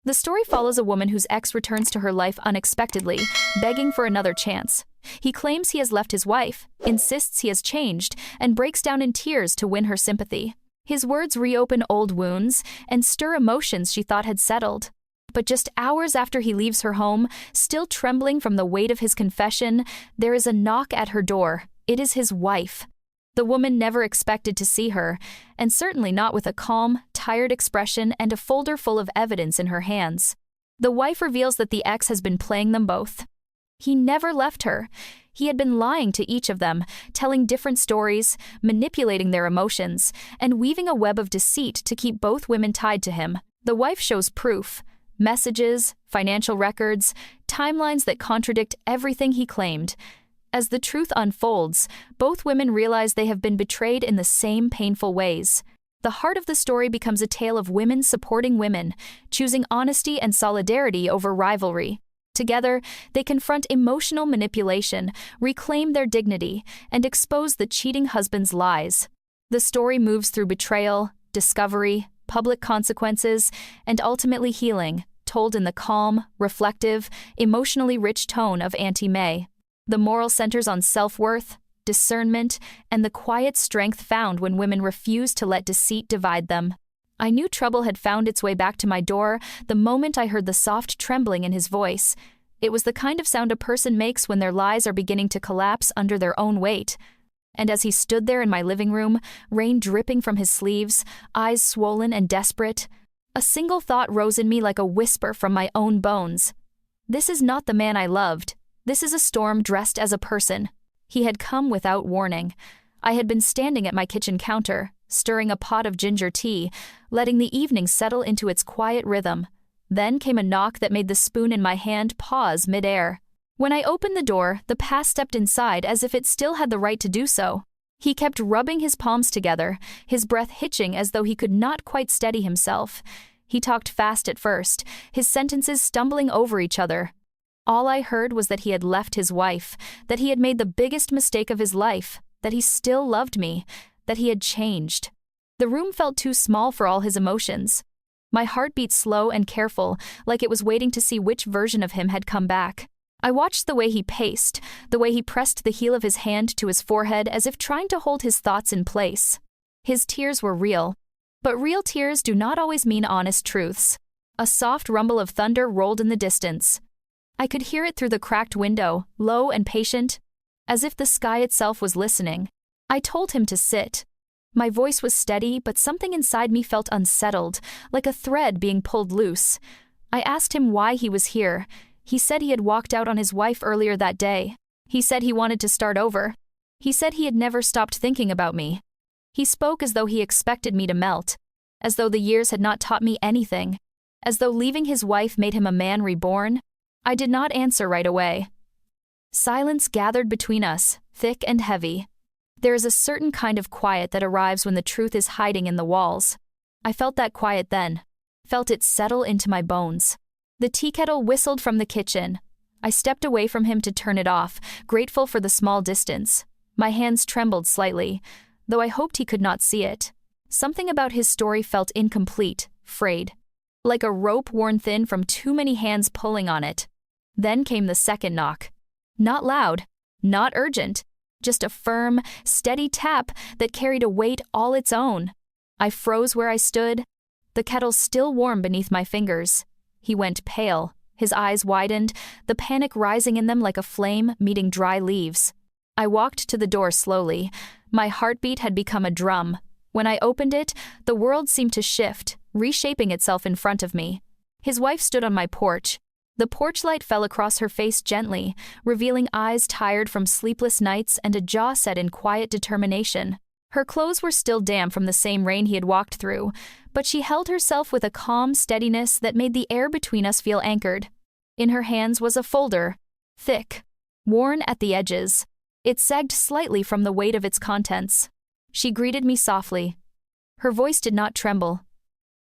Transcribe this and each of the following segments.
The story follows a woman whose ex returns to her life unexpectedly, begging for another chance. He claims he has left his wife, insists he has changed, and breaks down in tears to win her sympathy. His words reopen old wounds and stir emotions she thought had settled. But just hours after he leaves her home, still trembling from the weight of his confession, there is a knock at her door. It is his wife. The woman never expected to see her, and certainly not with a calm, tired expression and a folder full of evidence in her hands. The wife reveals that the ex has been playing them both. He never left her. He had been lying to each of them, telling different stories, manipulating their emotions, and weaving a web of deceit to keep both women tied to him. The wife shows proof. Messages, financial records, timelines that contradict everything he claimed. As the truth unfolds, both women realize they have been betrayed in the same painful ways. The heart of the story becomes a tale of women supporting women, choosing honesty and solidarity over rivalry. Together, they confront emotional manipulation, reclaim their dignity, and expose the cheating husband's lies. The story moves through betrayal, discovery, public consequences, and ultimately healing, told in the calm, reflective, emotionally rich tone of Auntie May. The moral centers on self-worth, discernment, and the quiet strength found when women refuse to let deceit divide them. I knew trouble had found its way back to my door the moment I heard the soft trembling in his voice. It was the kind of sound a person makes when their lies are beginning to collapse under their own weight. And as he stood there in my living room, rain dripping from his sleeves, eyes swollen and desperate, a single thought rose in me like a whisper from my own bones. This is not the man I loved. This is a storm dressed as a person. He had come without warning. I had been standing at my kitchen counter, stirring a pot of ginger tea, letting the evening settle into its quiet rhythm. Then came a knock that made the spoon in my hand pause mid-air. When I opened the door, the past stepped inside as if it still had the right to do so. He kept rubbing his palms together, his breath hitching as though he could not quite steady himself. He talked fast at first, his sentences stumbling over each other. All I heard was that he had left his wife, that he had made the biggest mistake of his life, that he still loved me, that he had changed. The room felt too small for all his emotions. My heart beat slow and careful, like it was waiting to see which version of him had come back. I watched the way he paced, the way he pressed the heel of his hand to his forehead as if trying to hold his thoughts in place. His tears were real. But real tears do not always mean honest truths. A soft rumble of thunder rolled in the distance. I could hear it through the cracked window, low and patient, as if the sky itself was listening. I told him to sit. My voice was steady, but something inside me felt unsettled, like a thread being pulled loose. I asked him why he was here. He said he had walked out on his wife earlier that day. He said he wanted to start over. He said he had never stopped thinking about me. He spoke as though he expected me to melt, as though the years had not taught me anything, as though leaving his wife made him a man reborn. I did not answer right away. Silence gathered between us, thick and heavy. There is a certain kind of quiet that arrives when the truth is hiding in the walls. I felt that quiet then, felt it settle into my bones. The tea kettle whistled from the kitchen. I stepped away from him to turn it off, grateful for the small distance. My hands trembled slightly, though I hoped he could not see it. Something about his story felt incomplete, frayed, like a rope worn thin from too many hands pulling on it. Then came the second knock. Not loud, not urgent, just a firm, steady tap that carried a weight all its own. I froze where I stood, the kettle still warm beneath my fingers. He went pale, his eyes widened, the panic rising in them like a flame meeting dry leaves. I walked to the door slowly. My heartbeat had become a drum. When I opened it, the world seemed to shift, reshaping itself in front of me. His wife stood on my porch. The porch light fell across her face gently, revealing eyes tired from sleepless nights and a jaw set in quiet determination. Her clothes were still damp from the same rain he had walked through, but she held herself with a calm steadiness that made the air between us feel anchored. In her hands was a folder, thick, worn at the edges. It sagged slightly from the weight of its contents. She greeted me softly. Her voice did not tremble.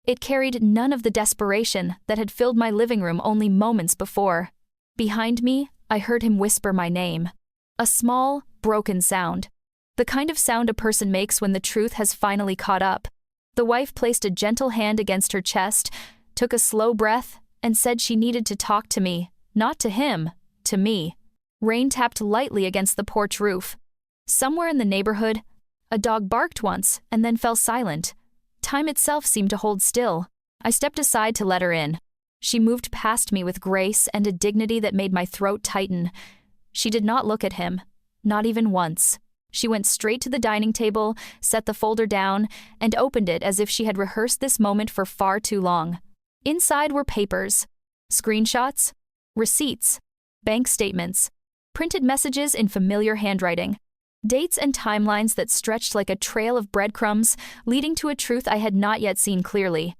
It carried none of the desperation that had filled my living room only moments before. Behind me, I heard him whisper my name. A small, broken sound. The kind of sound a person makes when the truth has finally caught up. The wife placed a gentle hand against her chest, took a slow breath, and said she needed to talk to me, not to him, to me. Rain tapped lightly against the porch roof. Somewhere in the neighborhood, a dog barked once and then fell silent. Time itself seemed to hold still. I stepped aside to let her in. She moved past me with grace and a dignity that made my throat tighten. She did not look at him, not even once. She went straight to the dining table, set the folder down, and opened it as if she had rehearsed this moment for far too long. Inside were papers, screenshots, receipts, bank statements, printed messages in familiar handwriting, dates and timelines that stretched like a trail of breadcrumbs, leading to a truth I had not yet seen clearly.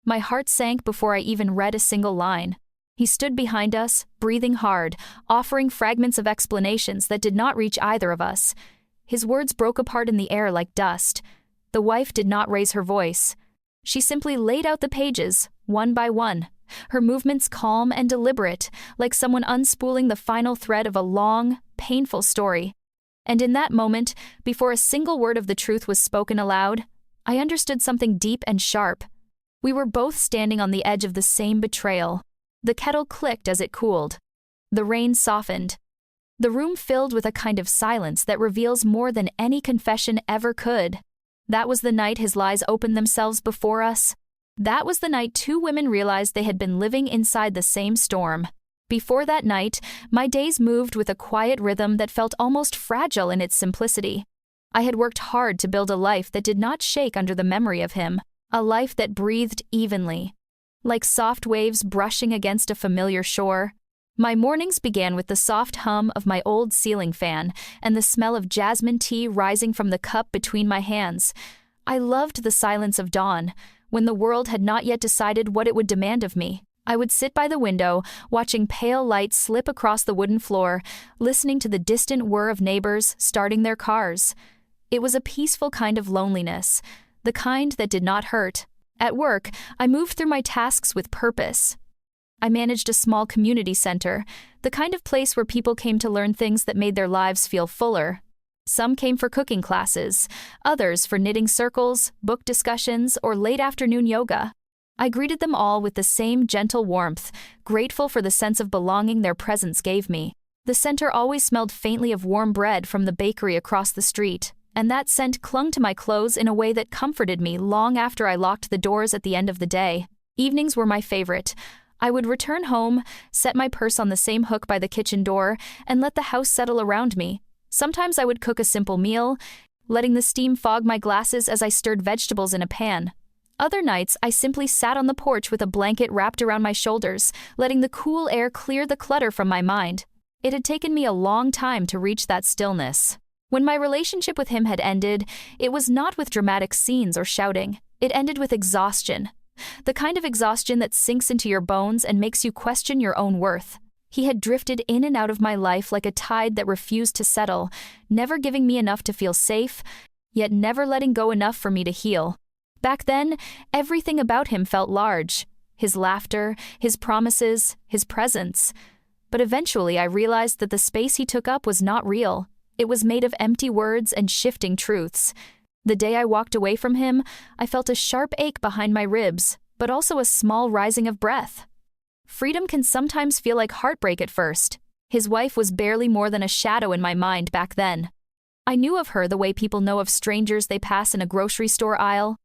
My heart sank before I even read a single line. He stood behind us, breathing hard, offering fragments of explanations that did not reach either of us. His words broke apart in the air like dust. The wife did not raise her voice. She simply laid out the pages, one by one, her movements calm and deliberate, like someone unspooling the final thread of a long, painful story. And in that moment, before a single word of the truth was spoken aloud, I understood something deep and sharp. We were both standing on the edge of the same betrayal. The kettle clicked as it cooled. The rain softened. The room filled with a kind of silence that reveals more than any confession ever could. That was the night his lies opened themselves before us. That was the night two women realized they had been living inside the same storm. Before that night, my days moved with a quiet rhythm that felt almost fragile in its simplicity. I had worked hard to build a life that did not shake under the memory of him, a life that breathed evenly, like soft waves brushing against a familiar shore. My mornings began with the soft hum of my old ceiling fan and the smell of jasmine tea rising from the cup between my hands. I loved the silence of dawn, when the world had not yet decided what it would demand of me. I would sit by the window, watching pale light slip across the wooden floor, listening to the distant whir of neighbors starting their cars. It was a peaceful kind of loneliness, the kind that did not hurt. At work, I moved through my tasks with purpose. I managed a small community center, the kind of place where people came to learn things that made their lives feel fuller. Some came for cooking classes, others for knitting circles, book discussions, or late afternoon yoga. I greeted them all with the same gentle warmth, grateful for the sense of belonging their presence gave me. The center always smelled faintly of warm bread from the bakery across the street, and that scent clung to my clothes in a way that comforted me long after I locked the doors at the end of the day. Evenings were my favorite. I would return home, set my purse on the same hook by the kitchen door, and let the house settle around me. Sometimes I would cook a simple meal, letting the steam fog my glasses as I stirred vegetables in a pan. Other nights, I simply sat on the porch with a blanket wrapped around my shoulders, letting the cool air clear the clutter from my mind. It had taken me a long time to reach that stillness. When my relationship with him had ended, it was not with dramatic scenes or shouting. It ended with exhaustion. The kind of exhaustion that sinks into your bones and makes you question your own worth. He had drifted in and out of my life like a tide that refused to settle, never giving me enough to feel safe, yet never letting go enough for me to heal. Back then, everything about him felt large. His laughter, his promises, his presence. But eventually I realized that the space he took up was not real. It was made of empty words and shifting truths. The day I walked away from him, I felt a sharp ache behind my ribs, but also a small rising of breath. Freedom can sometimes feel like heartbreak at first. His wife was barely more than a shadow in my mind back then. I knew of her the way people know of strangers they pass in a grocery store aisle.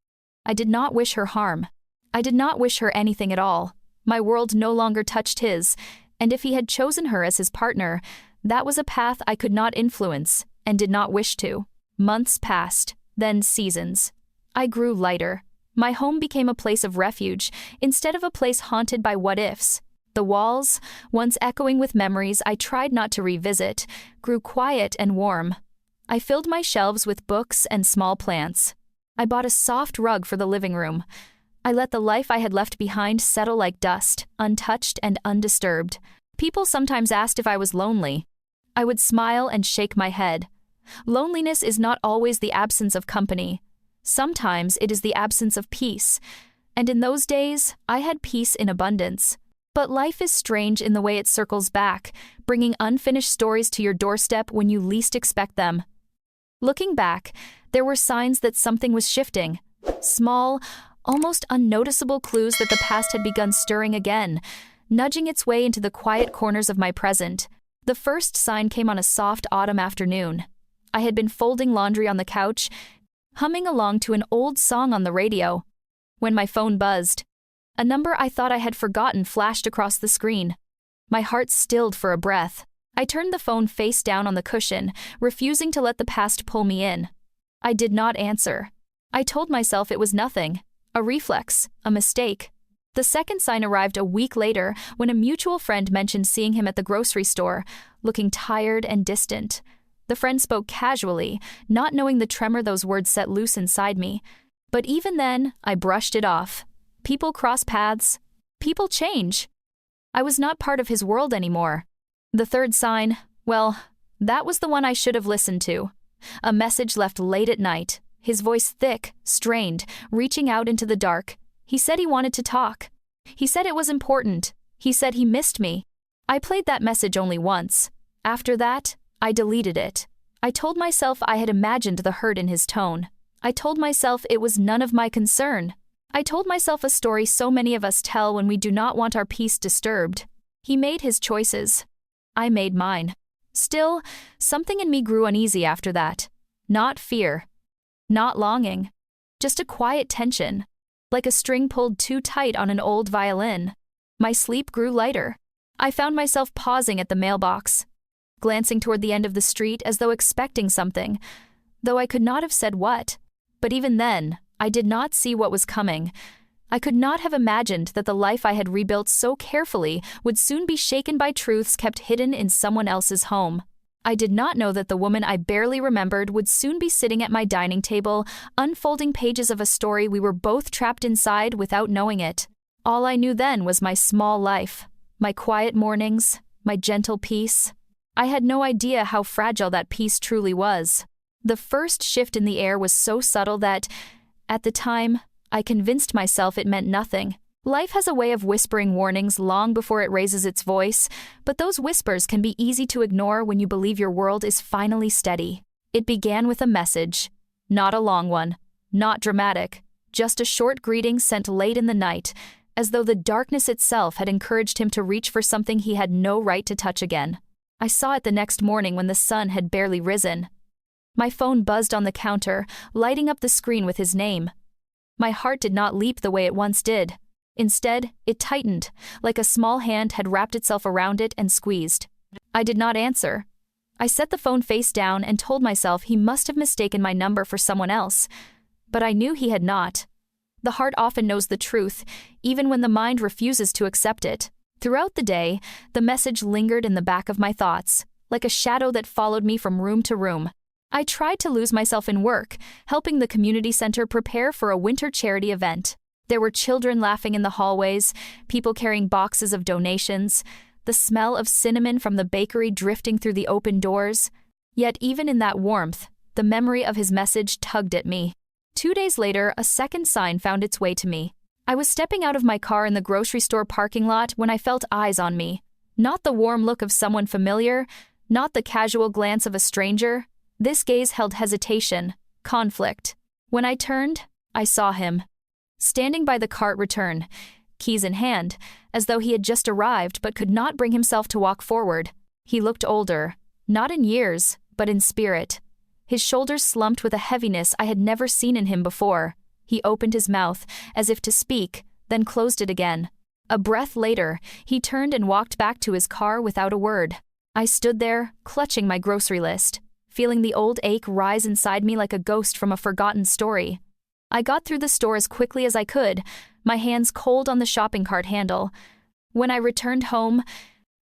I did not wish her harm. I did not wish her anything at all. My world no longer touched his, and if he had chosen her as his partner, that was a path I could not influence and did not wish to. Months passed. Then seasons. I grew lighter. My home became a place of refuge, instead of a place haunted by what-ifs. The walls, once echoing with memories I tried not to revisit, grew quiet and warm. I filled my shelves with books and small plants. I bought a soft rug for the living room. I let the life I had left behind settle like dust, untouched and undisturbed. People sometimes asked if I was lonely. I would smile and shake my head. Loneliness is not always the absence of company. Sometimes it is the absence of peace. And in those days, I had peace in abundance. But life is strange in the way it circles back, bringing unfinished stories to your doorstep when you least expect them. Looking back, there were signs that something was shifting. Small, almost unnoticeable clues that the past had begun stirring again, nudging its way into the quiet corners of my present. The first sign came on a soft autumn afternoon. I had been folding laundry on the couch, humming along to an old song on the radio, when my phone buzzed. A number I thought I had forgotten flashed across the screen. My heart stilled for a breath. I turned the phone face down on the cushion, refusing to let the past pull me in. I did not answer. I told myself it was nothing, a reflex, a mistake. The second sign arrived a week later when a mutual friend mentioned seeing him at the grocery store, looking tired and distant. The friend spoke casually, not knowing the tremor those words set loose inside me. But even then, I brushed it off. People cross paths. People change. I was not part of his world anymore. The third sign, well, that was the one I should have listened to. A message left late at night, his voice thick, strained, reaching out into the dark. He said he wanted to talk. He said it was important. He said he missed me. I played that message only once. After that, I deleted it. I told myself I had imagined the hurt in his tone. I told myself it was none of my concern. I told myself a story so many of us tell when we do not want our peace disturbed. He made his choices. I made mine. Still, something in me grew uneasy after that. Not fear. Not longing. Just a quiet tension, like a string pulled too tight on an old violin. My sleep grew lighter. I found myself pausing at the mailbox, glancing toward the end of the street as though expecting something, though I could not have said what. But even then, I did not see what was coming. I could not have imagined that the life I had rebuilt so carefully would soon be shaken by truths kept hidden in someone else's home. I did not know that the woman I barely remembered would soon be sitting at my dining table, unfolding pages of a story we were both trapped inside without knowing it. All I knew then was my small life, my quiet mornings, my gentle peace. I had no idea how fragile that peace truly was. The first shift in the air was so subtle that, at the time, I convinced myself it meant nothing. Life has a way of whispering warnings long before it raises its voice, but those whispers can be easy to ignore when you believe your world is finally steady. It began with a message. Not a long one. Not dramatic. Just a short greeting sent late in the night, as though the darkness itself had encouraged him to reach for something he had no right to touch again. I saw it the next morning when the sun had barely risen. My phone buzzed on the counter, lighting up the screen with his name. My heart did not leap the way it once did. Instead, it tightened, like a small hand had wrapped itself around it and squeezed. I did not answer. I set the phone face down and told myself he must have mistaken my number for someone else. But I knew he had not. The heart often knows the truth, even when the mind refuses to accept it. Throughout the day, the message lingered in the back of my thoughts, like a shadow that followed me from room to room. I tried to lose myself in work, helping the community center prepare for a winter charity event. There were children laughing in the hallways, people carrying boxes of donations, the smell of cinnamon from the bakery drifting through the open doors. Yet even in that warmth, the memory of his message tugged at me. 2 days later, a second sign found its way to me. I was stepping out of my car in the grocery store parking lot when I felt eyes on me. Not the warm look of someone familiar, not the casual glance of a stranger. This gaze held hesitation, conflict. When I turned, I saw him. Standing by the cart return, keys in hand, as though he had just arrived but could not bring himself to walk forward. He looked older, not in years, but in spirit. His shoulders slumped with a heaviness I had never seen in him before. He opened his mouth, as if to speak, then closed it again. A breath later, he turned and walked back to his car without a word. I stood there, clutching my grocery list, feeling the old ache rise inside me like a ghost from a forgotten story. I got through the store as quickly as I could, my hands cold on the shopping cart handle. When I returned home,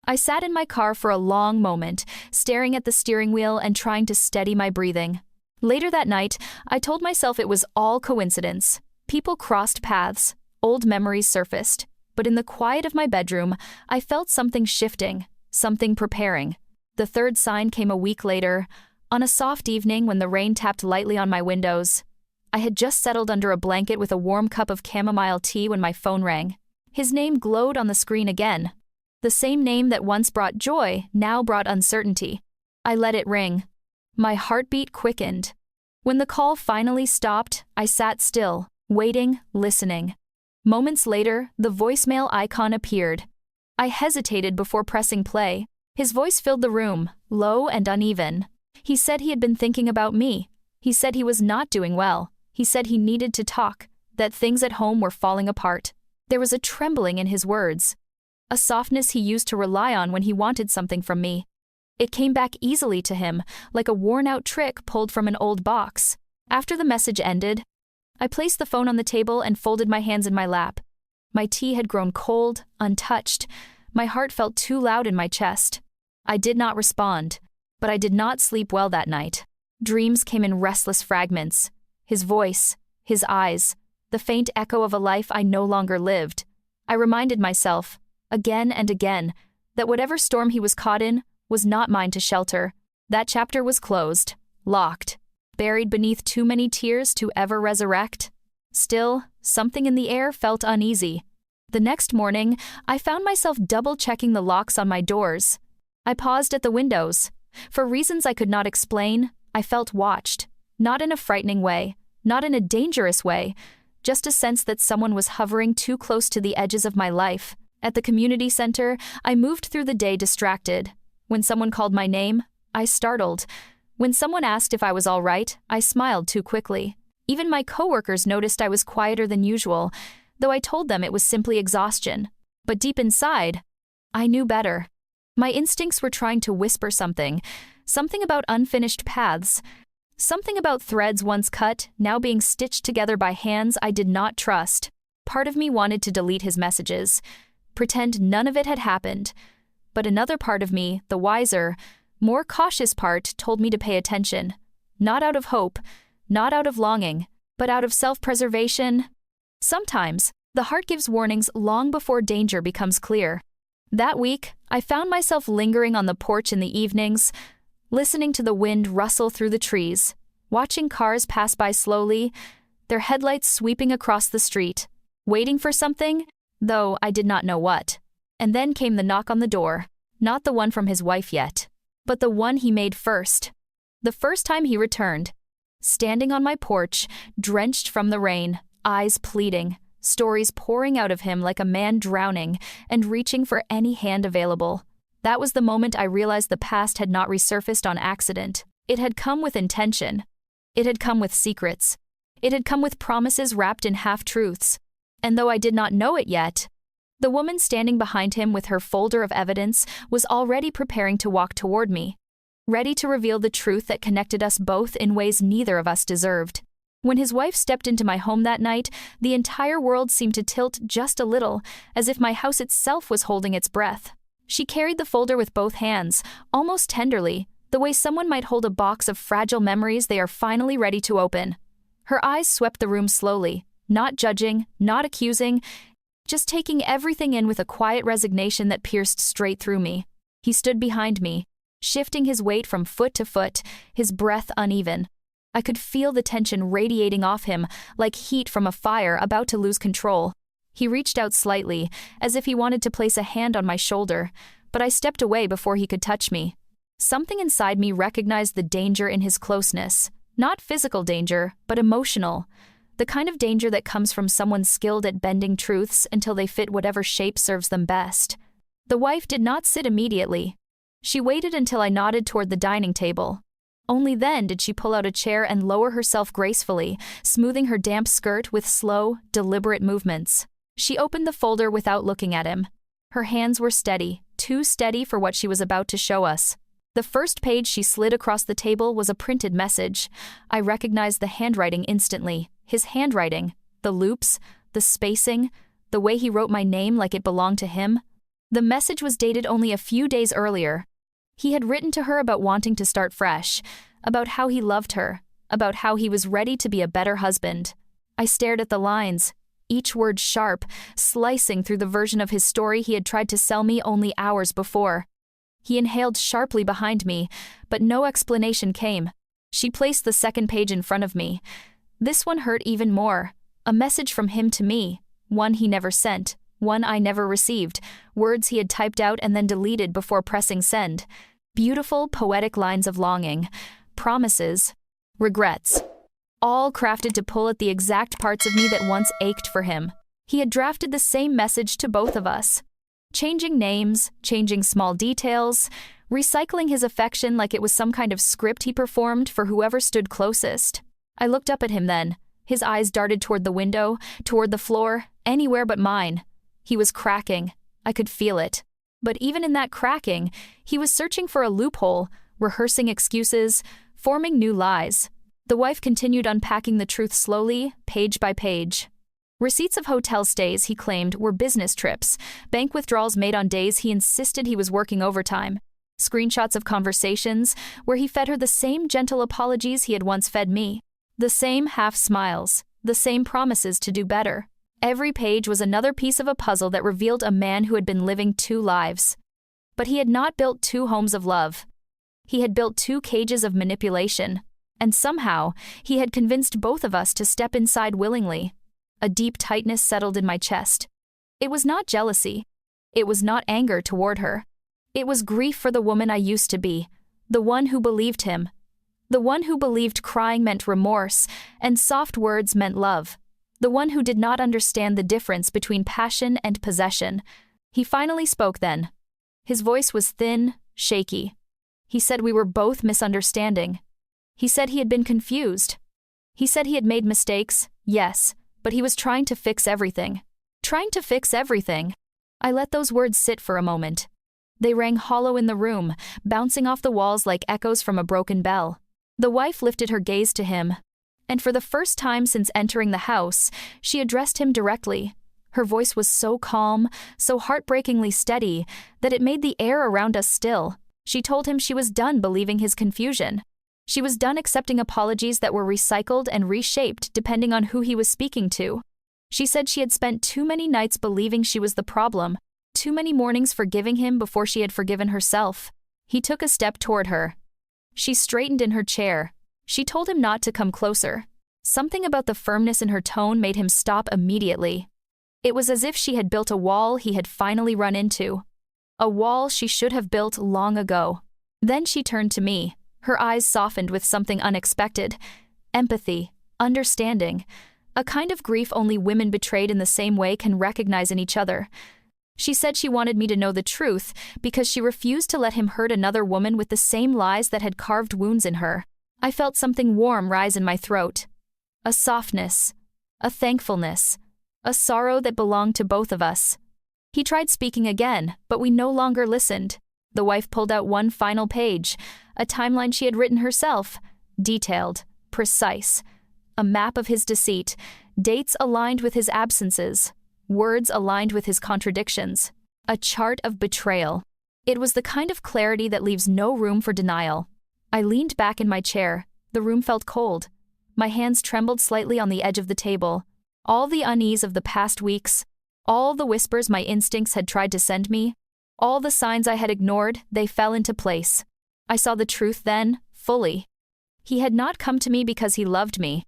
I sat in my car for a long moment, staring at the steering wheel and trying to steady my breathing. Later that night, I told myself it was all coincidence. People crossed paths, old memories surfaced, but in the quiet of my bedroom, I felt something shifting, something preparing. The third sign came a week later, on a soft evening when the rain tapped lightly on my windows. I had just settled under a blanket with a warm cup of chamomile tea when my phone rang. His name glowed on the screen again. The same name that once brought joy now brought uncertainty. I let it ring. My heartbeat quickened. When the call finally stopped, I sat still, waiting, listening. Moments later, the voicemail icon appeared. I hesitated before pressing play. His voice filled the room, low and uneven. He said he had been thinking about me. He said he was not doing well. He said he needed to talk, that things at home were falling apart. There was a trembling in his words, a softness he used to rely on when he wanted something from me. It came back easily to him, like a worn-out trick pulled from an old box. After the message ended, I placed the phone on the table and folded my hands in my lap. My tea had grown cold, untouched. My heart felt too loud in my chest. I did not respond, but I did not sleep well that night. Dreams came in restless fragments. His voice, his eyes, the faint echo of a life I no longer lived. I reminded myself, again and again, that whatever storm he was caught in was not mine to shelter. That chapter was closed, locked, buried beneath too many tears to ever resurrect. Still, something in the air felt uneasy. The next morning, I found myself double-checking the locks on my doors. I paused at the windows. For reasons I could not explain, I felt watched. Not in a frightening way, not in a dangerous way, just a sense that someone was hovering too close to the edges of my life. At the community center, I moved through the day distracted. When someone called my name, I startled. When someone asked if I was all right, I smiled too quickly. Even my coworkers noticed I was quieter than usual, though I told them it was simply exhaustion. But deep inside, I knew better. My instincts were trying to whisper something about unfinished paths, something about threads once cut, now being stitched together by hands I did not trust. Part of me wanted to delete his messages, pretend none of it had happened. But another part of me, the wiser, more cautious part, told me to pay attention. Not out of hope, not out of longing, but out of self-preservation. Sometimes, the heart gives warnings long before danger becomes clear. That week, I found myself lingering on the porch in the evenings, listening to the wind rustle through the trees, watching cars pass by slowly, their headlights sweeping across the street, waiting for something, though I did not know what. And then came the knock on the door, not the one from his wife yet, but the one he made first. The first time he returned, standing on my porch, drenched from the rain, eyes pleading, stories pouring out of him like a man drowning and reaching for any hand available. That was the moment I realized the past had not resurfaced on accident. It had come with intention. It had come with secrets. It had come with promises wrapped in half-truths. And though I did not know it yet, the woman standing behind him with her folder of evidence was already preparing to walk toward me, ready to reveal the truth that connected us both in ways neither of us deserved. When his wife stepped into my home that night, the entire world seemed to tilt just a little, as if my house itself was holding its breath. She carried the folder with both hands, almost tenderly, the way someone might hold a box of fragile memories they are finally ready to open. Her eyes swept the room slowly, not judging, not accusing, just taking everything in with a quiet resignation that pierced straight through me. He stood behind me, shifting his weight from foot to foot, his breath uneven. I could feel the tension radiating off him, like heat from a fire about to lose control. He reached out slightly, as if he wanted to place a hand on my shoulder, but I stepped away before he could touch me. Something inside me recognized the danger in his closeness. Not physical danger, but emotional. The kind of danger that comes from someone skilled at bending truths until they fit whatever shape serves them best. The wife did not sit immediately. She waited until I nodded toward the dining table. Only then did she pull out a chair and lower herself gracefully, smoothing her damp skirt with slow, deliberate movements. She opened the folder without looking at him. Her hands were steady, too steady for what she was about to show us. The first page she slid across the table was a printed message. I recognized the handwriting instantly. His handwriting, the loops, the spacing, the way he wrote my name like it belonged to him. The message was dated only a few days earlier. He had written to her about wanting to start fresh, about how he loved her, about how he was ready to be a better husband. I stared at the lines, each word sharp, slicing through the version of his story he had tried to sell me only hours before. He inhaled sharply behind me, but no explanation came. She placed the second page in front of me. This one hurt even more. A message from him to me, one he never sent, one I never received, words he had typed out and then deleted before pressing send. Beautiful, poetic lines of longing, promises, regrets. all crafted to pull at the exact parts of me that once ached for him. He had drafted the same message to both of us. Changing names, changing small details, recycling his affection like it was some kind of script he performed for whoever stood closest. I looked up at him then. His eyes darted toward the window, toward the floor, anywhere but mine. He was cracking. I could feel it. But even in that cracking, he was searching for a loophole, rehearsing excuses, forming new lies. The wife continued unpacking the truth slowly, page by page. Receipts of hotel stays, he claimed, were business trips, bank withdrawals made on days he insisted he was working overtime, screenshots of conversations where he fed her the same gentle apologies he had once fed me, the same half smiles, the same promises to do better. Every page was another piece of a puzzle that revealed a man who had been living two lives. But he had not built two homes of love. He had built two cages of manipulation, and somehow he had convinced both of us to step inside willingly. A deep tightness settled in my chest. It was not jealousy. It was not anger toward her. It was grief for the woman I used to be, the one who believed him, the one who believed crying meant remorse and soft words meant love, the one who did not understand the difference between passion and possession. He finally spoke then. His voice was thin, shaky. He said we were both misunderstanding. He said he had been confused. He said he had made mistakes, yes, but he was trying to fix everything. Trying to fix everything. I let those words sit for a moment. They rang hollow in the room, bouncing off the walls like echoes from a broken bell. The wife lifted her gaze to him, and for the first time since entering the house, she addressed him directly. Her voice was so calm, so heartbreakingly steady, that it made the air around us still. She told him she was done believing his confusion. She was done accepting apologies that were recycled and reshaped depending on who he was speaking to. She said she had spent too many nights believing she was the problem, too many mornings forgiving him before she had forgiven herself. He took a step toward her. She straightened in her chair. She told him not to come closer. Something about the firmness in her tone made him stop immediately. It was as if she had built a wall he had finally run into. A wall she should have built long ago. Then she turned to me. Her eyes softened with something unexpected. Empathy, understanding, a kind of grief only women betrayed in the same way can recognize in each other. She said she wanted me to know the truth because she refused to let him hurt another woman with the same lies that had carved wounds in her. I felt something warm rise in my throat. A softness, a thankfulness, a sorrow that belonged to both of us. He tried speaking again, but we no longer listened. The wife pulled out one final page, a timeline she had written herself, detailed, precise, a map of his deceit, dates aligned with his absences, words aligned with his contradictions, a chart of betrayal. It was the kind of clarity that leaves no room for denial. I leaned back in my chair. The room felt cold. My hands trembled slightly on the edge of the table. All the unease of the past weeks, all the whispers my instincts had tried to send me, all the signs I had ignored, they fell into place. I saw the truth then, fully. He had not come to me because he loved me.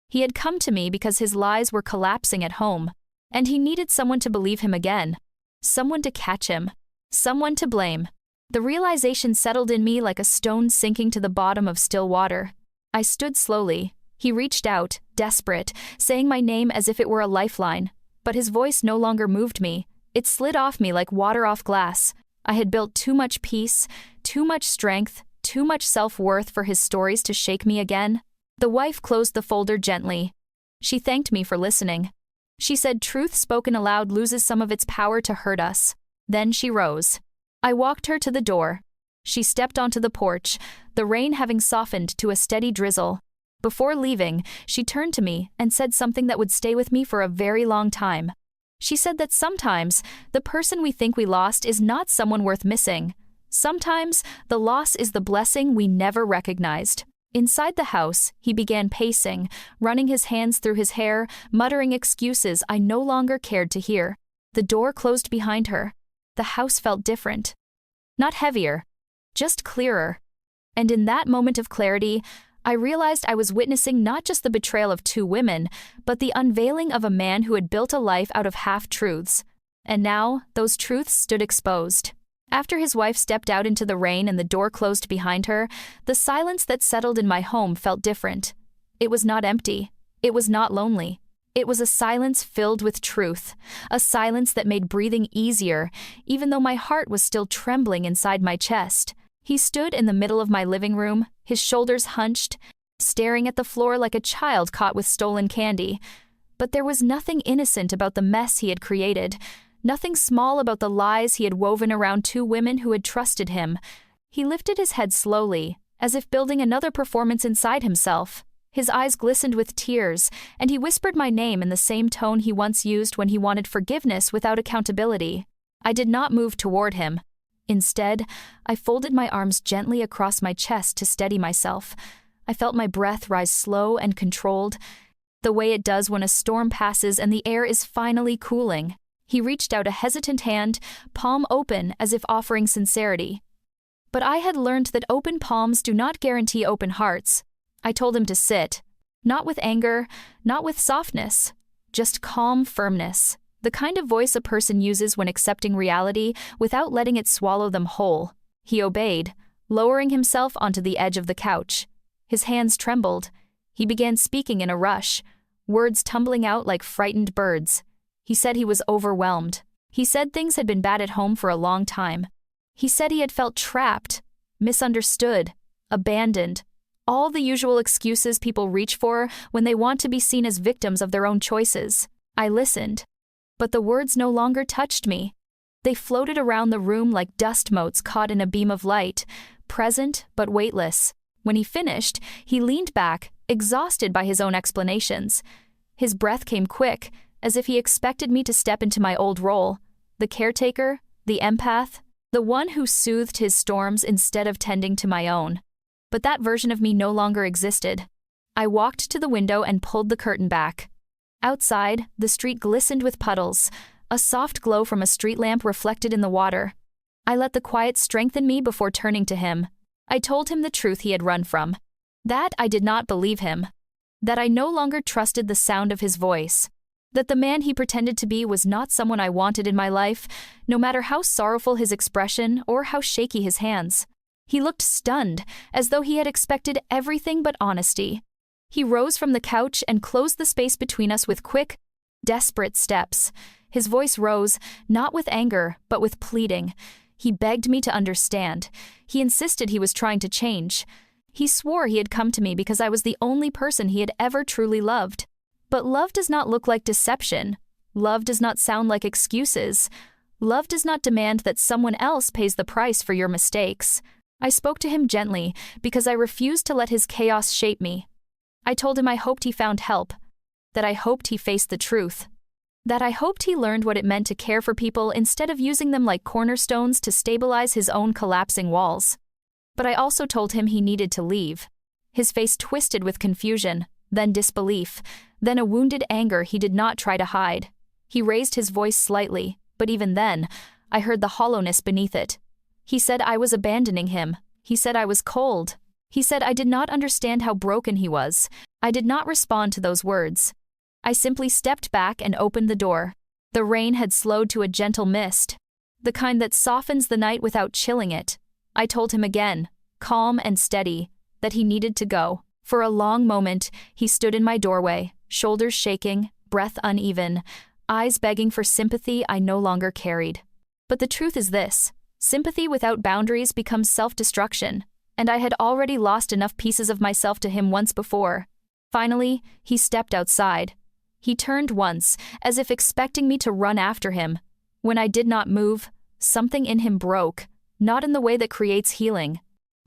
He had come to me because his lies were collapsing at home, and he needed someone to believe him again, someone to catch him, someone to blame. The realization settled in me like a stone sinking to the bottom of still water. I stood slowly. He reached out, desperate, saying my name as if it were a lifeline, but his voice no longer moved me. It slid off me like water off glass. I had built too much peace, too much strength, too much self-worth for his stories to shake me again. The wife closed the folder gently. She thanked me for listening. She said truth spoken aloud loses some of its power to hurt us. Then she rose. I walked her to the door. She stepped onto the porch, the rain having softened to a steady drizzle. Before leaving, she turned to me and said something that would stay with me for a very long time. She said that sometimes the person we think we lost is not someone worth missing. Sometimes the loss is the blessing we never recognized. Inside the house, he began pacing, running his hands through his hair, muttering excuses I no longer cared to hear. The door closed behind her. The house felt different. Not heavier, just clearer. And in that moment of clarity, I realized I was witnessing not just the betrayal of two women, but the unveiling of a man who had built a life out of half-truths. And now, those truths stood exposed. After his wife stepped out into the rain and the door closed behind her, the silence that settled in my home felt different. It was not empty. It was not lonely. It was a silence filled with truth, a silence that made breathing easier, even though my heart was still trembling inside my chest. He stood in the middle of my living room, his shoulders hunched, staring at the floor like a child caught with stolen candy. But there was nothing innocent about the mess he had created, nothing small about the lies he had woven around two women who had trusted him. He lifted his head slowly, as if building another performance inside himself. His eyes glistened with tears, and he whispered my name in the same tone he once used when he wanted forgiveness without accountability. I did not move toward him. Instead, I folded my arms gently across my chest to steady myself. I felt my breath rise slow and controlled, the way it does when a storm passes and the air is finally cooling. He reached out a hesitant hand, palm open as if offering sincerity. But I had learned that open palms do not guarantee open hearts. I told him to sit, not with anger, not with softness, just calm firmness, the kind of voice a person uses when accepting reality without letting it swallow them whole. He obeyed, lowering himself onto the edge of the couch. His hands trembled. He began speaking in a rush, words tumbling out like frightened birds. He said he was overwhelmed. He said things had been bad at home for a long time. He said he had felt trapped, misunderstood, abandoned. All the usual excuses people reach for when they want to be seen as victims of their own choices. I listened. But the words no longer touched me. They floated around the room like dust motes caught in a beam of light, present but weightless. When he finished, he leaned back, exhausted by his own explanations. His breath came quick, as if he expected me to step into my old role, the caretaker, the empath, the one who soothed his storms instead of tending to my own. But that version of me no longer existed. I walked to the window and pulled the curtain back. Outside, the street glistened with puddles, a soft glow from a street lamp reflected in the water. I let the quiet strengthen me before turning to him. I told him the truth he had run from. That I did not believe him. That I no longer trusted the sound of his voice. That the man he pretended to be was not someone I wanted in my life, no matter how sorrowful his expression or how shaky his hands. He looked stunned, as though he had expected everything but honesty. He rose from the couch and closed the space between us with quick, desperate steps. His voice rose, not with anger, but with pleading. He begged me to understand. He insisted he was trying to change. He swore he had come to me because I was the only person he had ever truly loved. But love does not look like deception. Love does not sound like excuses. Love does not demand that someone else pays the price for your mistakes. I spoke to him gently because I refused to let his chaos shape me. I told him I hoped he found help, that I hoped he faced the truth, that I hoped he learned what it meant to care for people instead of using them like cornerstones to stabilize his own collapsing walls. But I also told him he needed to leave. His face twisted with confusion, then disbelief, then a wounded anger he did not try to hide. He raised his voice slightly, but even then, I heard the hollowness beneath it. He said I was abandoning him. He said I was cold. He said I did not understand how broken he was. I did not respond to those words. I simply stepped back and opened the door. The rain had slowed to a gentle mist, the kind that softens the night without chilling it. I told him again, calm and steady, that he needed to go. For a long moment, he stood in my doorway, shoulders shaking, breath uneven, eyes begging for sympathy I no longer carried. But the truth is this: sympathy without boundaries becomes self-destruction, and I had already lost enough pieces of myself to him once before. Finally, he stepped outside. He turned once, as if expecting me to run after him. When I did not move, something in him broke, not in the way that creates healing.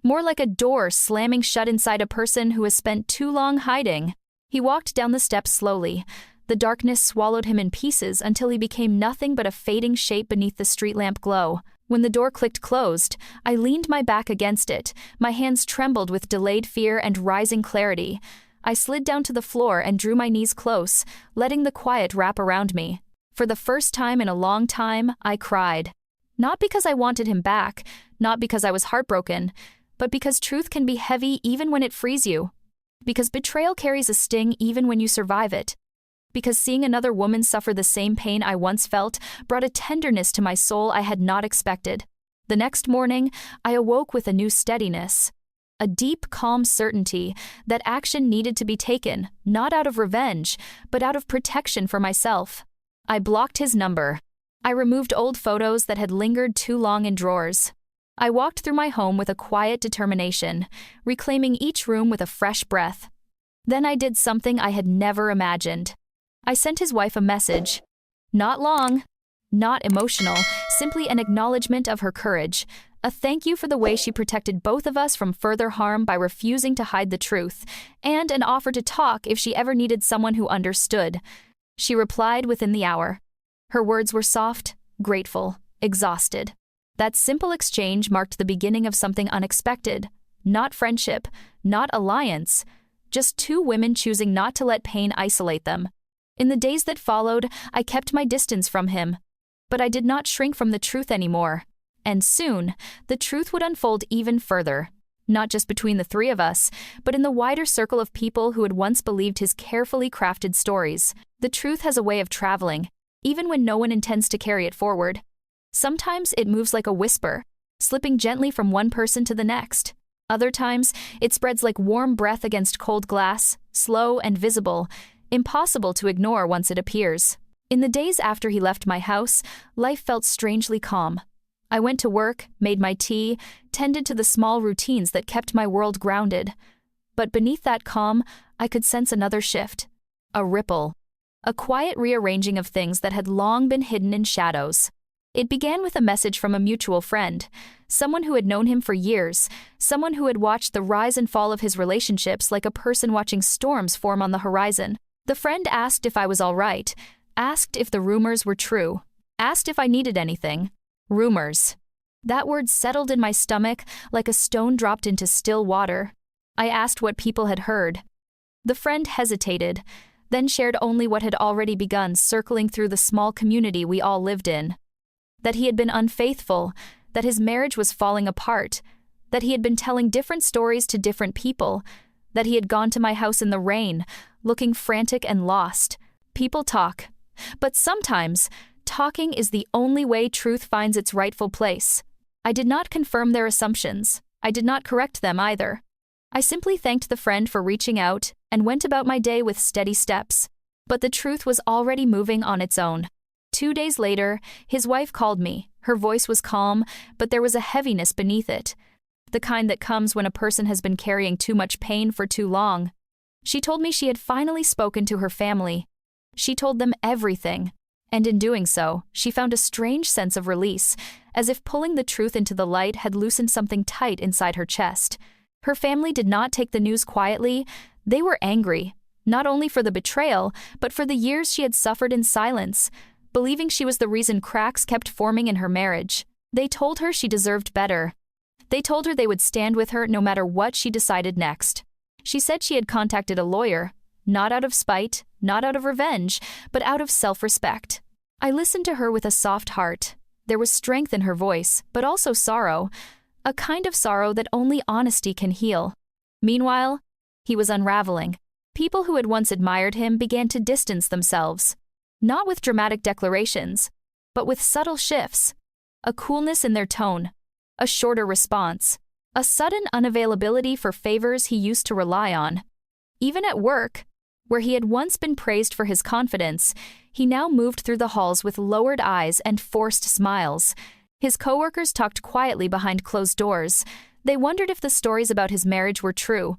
More like a door slamming shut inside a person who has spent too long hiding. He walked down the steps slowly. The darkness swallowed him in pieces until he became nothing but a fading shape beneath the street lamp glow. When the door clicked closed, I leaned my back against it. My hands trembled with delayed fear and rising clarity. I slid down to the floor and drew my knees close, letting the quiet wrap around me. For the first time in a long time, I cried. Not because I wanted him back, not because I was heartbroken, but because truth can be heavy even when it frees you. Because betrayal carries a sting even when you survive it. Because seeing another woman suffer the same pain I once felt brought a tenderness to my soul I had not expected. The next morning, I awoke with a new steadiness. A deep, calm certainty that action needed to be taken, not out of revenge, but out of protection for myself. I blocked his number. I removed old photos that had lingered too long in drawers. I walked through my home with a quiet determination, reclaiming each room with a fresh breath. Then I did something I had never imagined. I sent his wife a message. Not long, not emotional, simply an acknowledgement of her courage, a thank you for the way she protected both of us from further harm by refusing to hide the truth, and an offer to talk if she ever needed someone who understood. She replied within the hour. Her words were soft, grateful, exhausted. That simple exchange marked the beginning of something unexpected. Not friendship, not alliance, just two women choosing not to let pain isolate them. In the days that followed, I kept my distance from him. But I did not shrink from the truth anymore. And soon, the truth would unfold even further, not just between the three of us, but in the wider circle of people who had once believed his carefully crafted stories. The truth has a way of traveling, even when no one intends to carry it forward. Sometimes it moves like a whisper, slipping gently from one person to the next. Other times, it spreads like warm breath against cold glass, slow and visible, impossible to ignore once it appears. In the days after he left my house, life felt strangely calm. I went to work, made my tea, tended to the small routines that kept my world grounded. But beneath that calm, I could sense another shift. A ripple. A quiet rearranging of things that had long been hidden in shadows. It began with a message from a mutual friend, someone who had known him for years, someone who had watched the rise and fall of his relationships like a person watching storms form on the horizon. The friend asked if I was all right, asked if the rumors were true, asked if I needed anything. Rumors. That word settled in my stomach like a stone dropped into still water. I asked what people had heard. The friend hesitated, then shared only what had already begun circling through the small community we all lived in. That he had been unfaithful, that his marriage was falling apart, that he had been telling different stories to different people, that he had gone to my house in the rain, looking frantic and lost. People talk, but sometimes talking is the only way truth finds its rightful place. I did not confirm their assumptions. I did not correct them either. I simply thanked the friend for reaching out and went about my day with steady steps. But the truth was already moving on its own. 2 days later, his wife called me. Her voice was calm, but there was a heaviness beneath it. The kind that comes when a person has been carrying too much pain for too long. She told me she had finally spoken to her family. She told them everything. And in doing so, she found a strange sense of release, as if pulling the truth into the light had loosened something tight inside her chest. Her family did not take the news quietly. They were angry, not only for the betrayal, but for the years she had suffered in silence, believing she was the reason cracks kept forming in her marriage. They told her she deserved better. They told her they would stand with her no matter what she decided next. She said she had contacted a lawyer, not out of spite, not out of revenge, but out of self-respect. I listened to her with a soft heart. There was strength in her voice, but also sorrow, a kind of sorrow that only honesty can heal. Meanwhile, he was unraveling. People who had once admired him began to distance themselves, not with dramatic declarations, but with subtle shifts, a coolness in their tone, a shorter response, a sudden unavailability for favors he used to rely on. Even at work, where he had once been praised for his confidence, he now moved through the halls with lowered eyes and forced smiles. His coworkers talked quietly behind closed doors. They wondered if the stories about his marriage were true.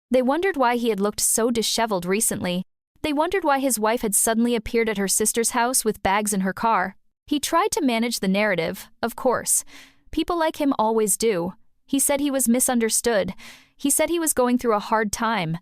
They wondered why he had looked so disheveled recently. They wondered why his wife had suddenly appeared at her sister's house with bags in her car. He tried to manage the narrative, of course. People like him always do. He said he was misunderstood. He said he was going through a hard time.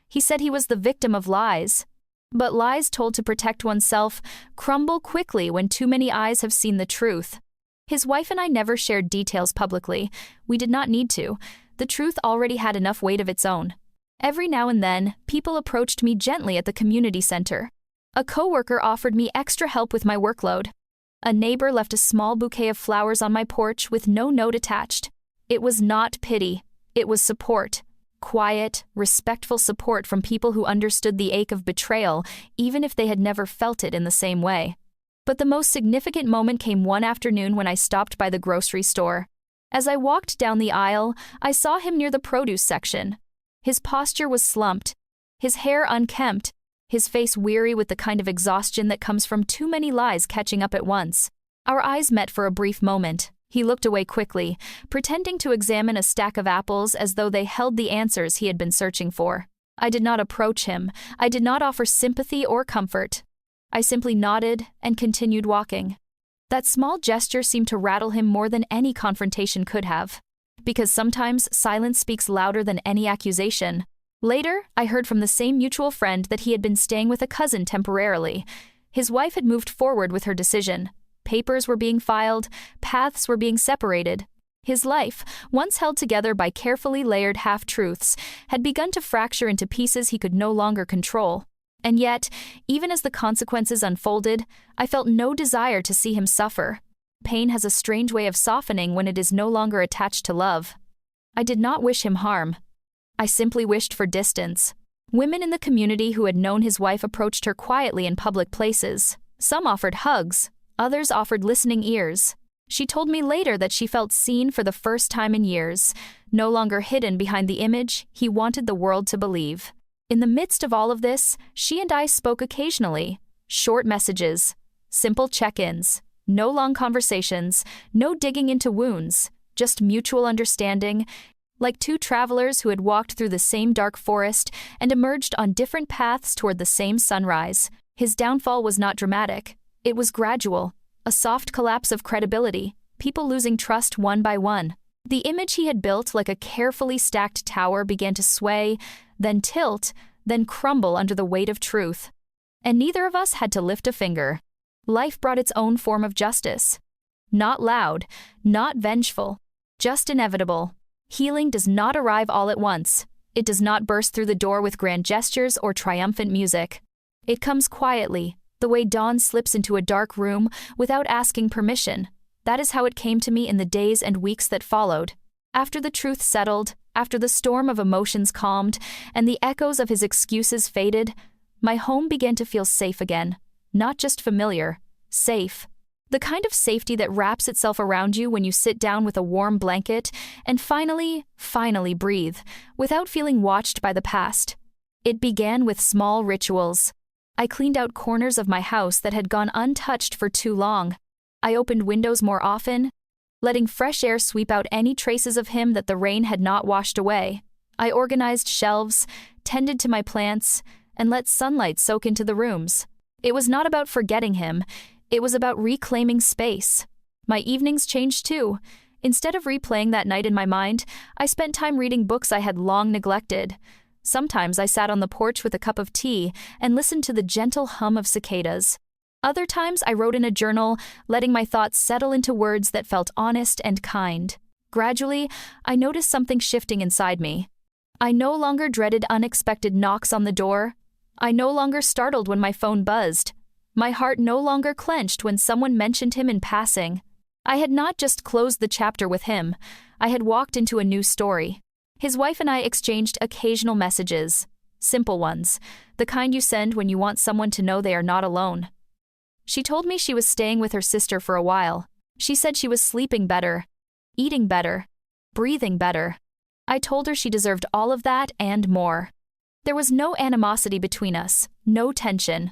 He said he was the victim of lies. But lies told to protect oneself crumble quickly when too many eyes have seen the truth. His wife and I never shared details publicly. We did not need to. The truth already had enough weight of its own. Every now and then, people approached me gently at the community center. A coworker offered me extra help with my workload. A neighbor left a small bouquet of flowers on my porch with no note attached. It was not pity. It was support. Quiet, respectful support from people who understood the ache of betrayal, even if they had never felt it in the same way. But the most significant moment came one afternoon when I stopped by the grocery store. As I walked down the aisle, I saw him near the produce section. His posture was slumped, his hair unkempt, his face weary with the kind of exhaustion that comes from too many lies catching up at once. Our eyes met for a brief moment. He looked away quickly, pretending to examine a stack of apples as though they held the answers he had been searching for. I did not approach him. I did not offer sympathy or comfort. I simply nodded and continued walking. That small gesture seemed to rattle him more than any confrontation could have. Because sometimes silence speaks louder than any accusation. Later, I heard from the same mutual friend that he had been staying with a cousin temporarily. His wife had moved forward with her decision. Papers were being filed, paths were being separated. His life, once held together by carefully layered half-truths, had begun to fracture into pieces he could no longer control. And yet, even as the consequences unfolded, I felt no desire to see him suffer. Pain has a strange way of softening when it is no longer attached to love. I did not wish him harm. I simply wished for distance. Women in the community who had known his wife approached her quietly in public places. Some offered hugs, others offered listening ears. She told me later that she felt seen for the first time in years, no longer hidden behind the image he wanted the world to believe. In the midst of all of this, she and I spoke occasionally. Short messages, simple check-ins, no long conversations, no digging into wounds, just mutual understanding, like two travelers who had walked through the same dark forest and emerged on different paths toward the same sunrise. His downfall was not dramatic. It was gradual, a soft collapse of credibility, people losing trust one by one. The image he had built like a carefully stacked tower began to sway, then tilt, then crumble under the weight of truth. And neither of us had to lift a finger. Life brought its own form of justice. Not loud, not vengeful, just inevitable. Healing does not arrive all at once. It does not burst through the door with grand gestures or triumphant music. It comes quietly, the way dawn slips into a dark room without asking permission. That is how it came to me in the days and weeks that followed. After the truth settled, after the storm of emotions calmed, and the echoes of his excuses faded, my home began to feel safe again. Not just familiar, safe. The kind of safety that wraps itself around you when you sit down with a warm blanket and finally breathe, without feeling watched by the past. It began with small rituals. I cleaned out corners of my house that had gone untouched for too long. I opened windows more often, letting fresh air sweep out any traces of him that the rain had not washed away. I organized shelves, tended to my plants, and let sunlight soak into the rooms. It was not about forgetting him. It was about reclaiming space. My evenings changed too. Instead of replaying that night in my mind, I spent time reading books I had long neglected. Sometimes I sat on the porch with a cup of tea and listened to the gentle hum of cicadas. Other times I wrote in a journal, letting my thoughts settle into words that felt honest and kind. Gradually, I noticed something shifting inside me. I no longer dreaded unexpected knocks on the door. I no longer startled when my phone buzzed. My heart no longer clenched when someone mentioned him in passing. I had not just closed the chapter with him. I had walked into a new story. His wife and I exchanged occasional messages. Simple ones. The kind you send when you want someone to know they are not alone. She told me she was staying with her sister for a while. She said she was sleeping better, eating better, breathing better. I told her she deserved all of that and more. There was no animosity between us, no tension.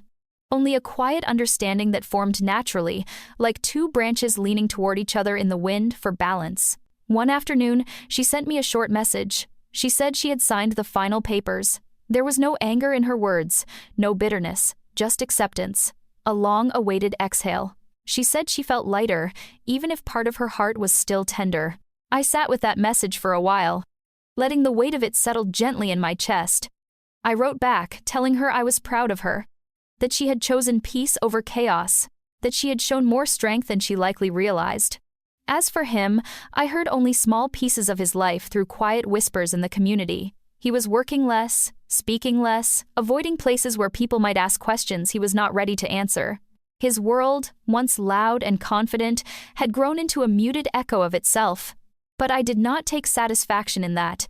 Only a quiet understanding that formed naturally, like two branches leaning toward each other in the wind for balance. One afternoon, she sent me a short message. She said she had signed the final papers. There was no anger in her words, no bitterness, just acceptance. A long-awaited exhale. She said she felt lighter, even if part of her heart was still tender. I sat with that message for a while, letting the weight of it settle gently in my chest. I wrote back, telling her I was proud of her, that she had chosen peace over chaos, that she had shown more strength than she likely realized. As for him, I heard only small pieces of his life through quiet whispers in the community. He was working less, speaking less, avoiding places where people might ask questions he was not ready to answer. His world, once loud and confident, had grown into a muted echo of itself. But I did not take satisfaction in that.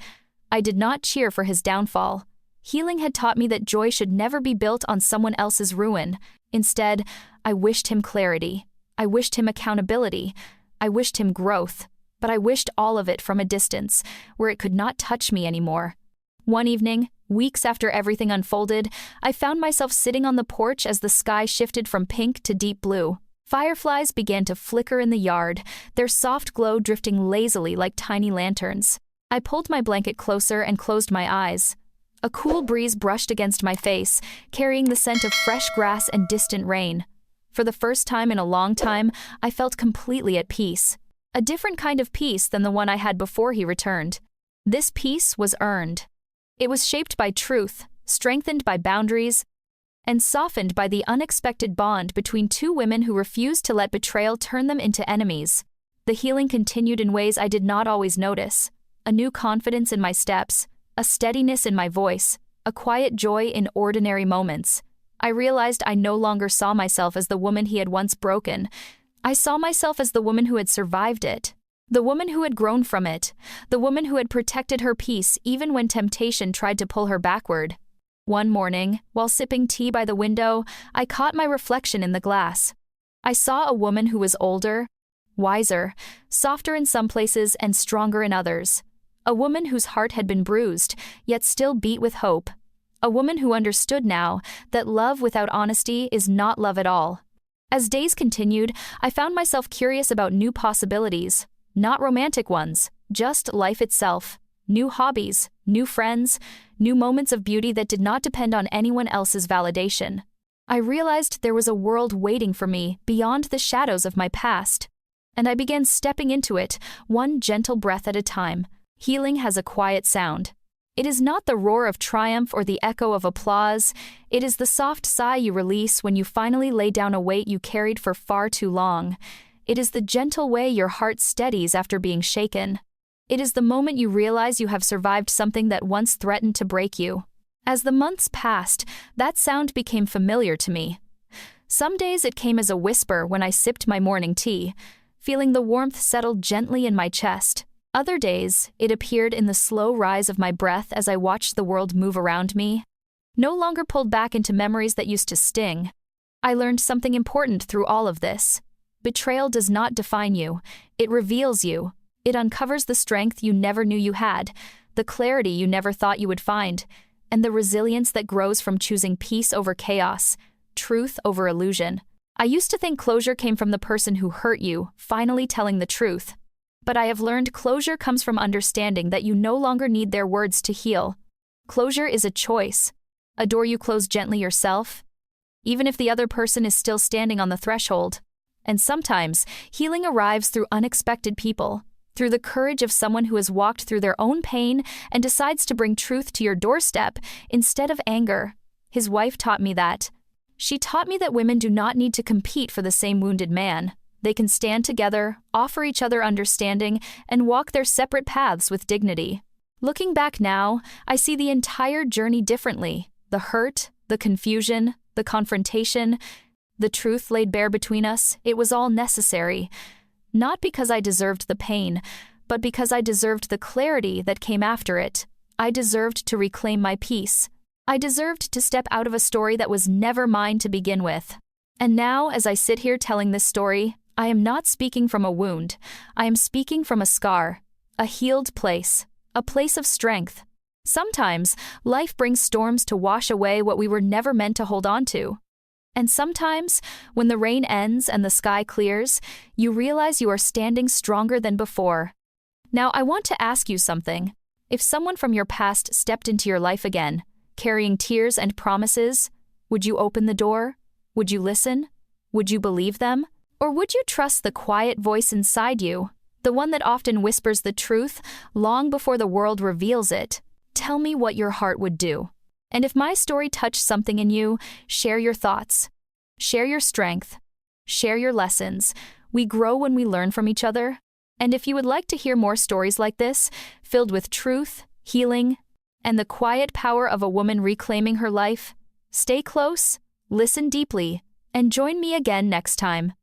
I did not cheer for his downfall. Healing had taught me that joy should never be built on someone else's ruin. Instead, I wished him clarity. I wished him accountability. I wished him growth. but I wished all of it from a distance, where it could not touch me anymore. One evening, weeks after everything unfolded, I found myself sitting on the porch as the sky shifted from pink to deep blue. Fireflies began to flicker in the yard, their soft glow drifting lazily like tiny lanterns. I pulled my blanket closer and closed my eyes. A cool breeze brushed against my face, carrying the scent of fresh grass and distant rain. For the first time in a long time, I felt completely at peace. A different kind of peace than the one I had before he returned. This peace was earned. It was shaped by truth, strengthened by boundaries, and softened by the unexpected bond between two women who refused to let betrayal turn them into enemies. The healing continued in ways I did not always notice. A new confidence in my steps, a steadiness in my voice, a quiet joy in ordinary moments. I realized I no longer saw myself as the woman he had once broken. I saw myself as the woman who had survived it, the woman who had grown from it, the woman who had protected her peace even when temptation tried to pull her backward. One morning, while sipping tea by the window, I caught my reflection in the glass. I saw a woman who was older, wiser, softer in some places and stronger in others. A woman whose heart had been bruised, yet still beat with hope. A woman who understood now that love without honesty is not love at all. As days continued, I found myself curious about new possibilities, not romantic ones, just life itself. New hobbies, new friends, new moments of beauty that did not depend on anyone else's validation. I realized there was a world waiting for me beyond the shadows of my past. And I began stepping into it, one gentle breath at a time. Healing has a quiet sound. It is not the roar of triumph or the echo of applause. It is the soft sigh you release when you finally lay down a weight you carried for far too long. It is the gentle way your heart steadies after being shaken. It is the moment you realize you have survived something that once threatened to break you. As the months passed, that sound became familiar to me. Some days it came as a whisper when I sipped my morning tea, feeling the warmth settle gently in my chest. Other days, it appeared in the slow rise of my breath as I watched the world move around me. No longer pulled back into memories that used to sting. I learned something important through all of this. Betrayal does not define you. It reveals you. It uncovers the strength you never knew you had, the clarity you never thought you would find, and the resilience that grows from choosing peace over chaos, truth over illusion. I used to think closure came from the person who hurt you, finally telling the truth. But I have learned closure comes from understanding that you no longer need their words to heal. Closure is a choice, a door you close gently yourself, even if the other person is still standing on the threshold. And sometimes, healing arrives through unexpected people, through the courage of someone who has walked through their own pain and decides to bring truth to your doorstep instead of anger. His wife taught me that. She taught me that women do not need to compete for the same wounded man. They can stand together, offer each other understanding, and walk their separate paths with dignity. Looking back now, I see the entire journey differently. The hurt, the confusion, the confrontation, the truth laid bare between us, it was all necessary. Not because I deserved the pain, but because I deserved the clarity that came after it. I deserved to reclaim my peace. I deserved to step out of a story that was never mine to begin with. And now, as I sit here telling this story, I am not speaking from a wound. I am speaking from a scar, a healed place, a place of strength. Sometimes, life brings storms to wash away what we were never meant to hold on to. And sometimes, when the rain ends and the sky clears, you realize you are standing stronger than before. Now, I want to ask you something. If someone from your past stepped into your life again, carrying tears and promises, would you open the door? Would you listen? Would you believe them? Or would you trust the quiet voice inside you, the one that often whispers the truth long before the world reveals it? Tell me what your heart would do. And if my story touched something in you, share your thoughts. Share your strength. Share your lessons. We grow when we learn from each other. And if you would like to hear more stories like this, filled with truth, healing, and the quiet power of a woman reclaiming her life, stay close, listen deeply, and join me again next time.